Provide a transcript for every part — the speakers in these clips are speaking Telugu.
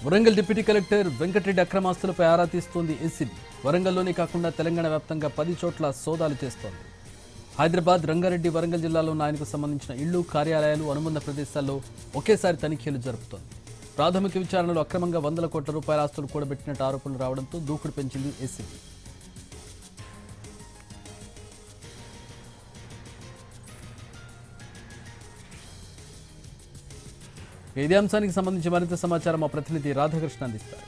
వరంగల్ డిప్యూటీ కలెక్టర్ వెంకటరెడ్డి అక్రమాస్తులపై ఆరా తీస్తోంది ఏసీబీ. వరంగల్లోనే కాకుండా తెలంగాణ వ్యాప్తంగా 10 చోట్ల సోదాలు చేస్తోంది. హైదరాబాద్, రంగారెడ్డి, వరంగల్ జిల్లాలో ఉన్న ఆయనకు సంబంధించిన ఇళ్లు, కార్యాలయాలు, అనుబంధ ప్రదేశాల్లో ఒకేసారి తనిఖీలు జరుపుతోంది. ప్రాథమిక విచారణలో అక్రమంగా 100 కోట్ల రూపాయల ఆస్తులు కూడబెట్టినట్టు ఆరోపణలు రావడంతో దూకుడు పెంచింది ఏసీబీ. ఇదే అంశానికి సంబంధించి మరింత సమాచారం మా ప్రతినిధి రాధాకృష్ణ అందిస్తారు.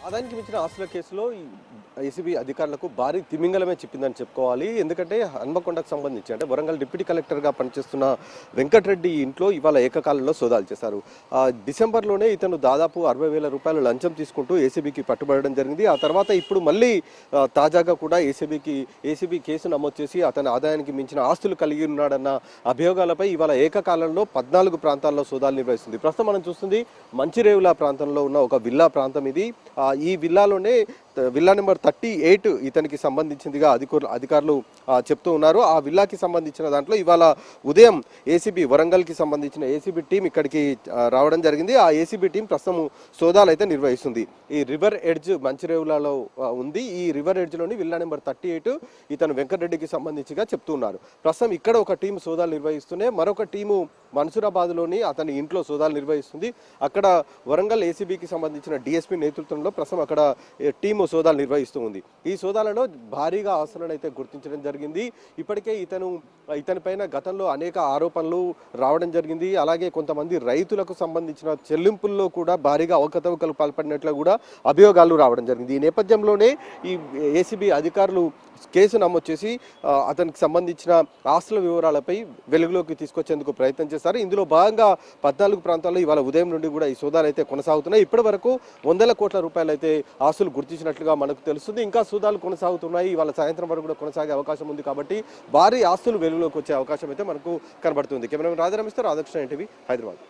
ఆదాయానికి మించిన ఆస్తుల కేసులో ఏసీబీ అధికారులకు భారీ తిమింగలమే చెప్పిందని చెప్పుకోవాలి. ఎందుకంటే హన్మకొండకు సంబంధించి అంటే వరంగల్ డిప్యూటీ కలెక్టర్గా పనిచేస్తున్న వెంకటరెడ్డి ఇంట్లో ఇవాళ ఏకకాలంలో సోదాలు చేశారు. డిసెంబర్లోనే ఇతను దాదాపు 60,000 రూపాయలు లంచం తీసుకుంటూ ఏసీబీకి పట్టుబడడం జరిగింది. ఆ తర్వాత ఇప్పుడు మళ్ళీ తాజాగా కూడా ఏసీబీ కేసు నమోదు చేసి అతని ఆదాయానికి మించిన ఆస్తులు కలిగి ఉన్నాడన్న అభియోగాలపై ఇవాళ ఏకకాలంలో 14 ప్రాంతాల్లో సోదాలు నిర్వహిస్తుంది. ప్రస్తుతం మనం చూస్తుంది మంచిరేవుల ప్రాంతంలో ఉన్న ఒక విల్లా ప్రాంతం ఇది. ఈ విల్లాలోనే విల్లా నెంబర్ 38 ఇతనికి సంబంధించిందిగా అధికారులు చెప్తూ ఉన్నారు. ఆ విల్లాకి సంబంధించిన దాంట్లో ఇవాళ ఉదయం ఏసీబీ వరంగల్కి సంబంధించిన ఏసీబీ టీం ఇక్కడికి రావడం జరిగింది. ఆ ఏసీబీ టీం ప్రస్తుతం సోదాలు అయితే నిర్వహిస్తుంది. ఈ రివర్ ఎడ్జ్ మంచిరేవులలో ఉంది. ఈ రివర్ ఎడ్జ్లోని విల్లా నెంబర్ 38 ఇతను వెంకటరెడ్డికి సంబంధించిగా చెప్తూ ఉన్నారు. ప్రస్తుతం ఇక్కడ ఒక టీం సోదాలు నిర్వహిస్తూనే మరొక టీము మన్సూరాబాద్లోని అతని ఇంట్లో సోదాలు నిర్వహిస్తుంది. అక్కడ వరంగల్ ఏసీబీకి సంబంధించిన డిఎస్పీ నేతృత్వంలో ప్రస్తుతం అక్కడ టీము సోదాలు నిర్వహిస్తూ ఉంది. ఈ సోదాలలో భారీగా ఆస్తులను అయితే గుర్తించడం జరిగింది. ఇప్పటికే ఇతని పైన గతంలో అనేక ఆరోపణలు రావడం జరిగింది. అలాగే కొంతమంది రైతులకు సంబంధించిన చెల్లింపుల్లో కూడా భారీగా అవకతవకలు పాల్పడినట్లు కూడా అభియోగాలు రావడం జరిగింది. ఈ నేపథ్యంలోనే ఈ ఏసీబీ అధికారులు కేసు నమోదు చేసి అతనికి సంబంధించిన ఆస్తుల వివరాలపై వెలుగులోకి తీసుకొచ్చేందుకు ప్రయత్నం చేశారు. ఇందులో భాగంగా 14 ప్రాంతాల్లో ఇవాళ ఉదయం నుండి కూడా ఈ సోదాలు అయితే కొనసాగుతున్నాయి. ఇప్పటి వరకు 100 కోట్ల రూపాయలు అయితే ఆస్తులు గుర్తించినట్లుగా మనకు తెలుస్తుంది. ఇంకా సోదాలు కొనసాగుతున్నాయి. ఇవాళ సాయంత్రం వరకు కూడా కొనసాగే అవకాశం ఉంది. కాబట్టి భారీ ఆస్తులు వెలుగులోకి వచ్చే అవకాశం అయితే మనకు కనబడుతుంది. Cameraman Radharameshwar, Radhakrishna, NTV, Hyderabad.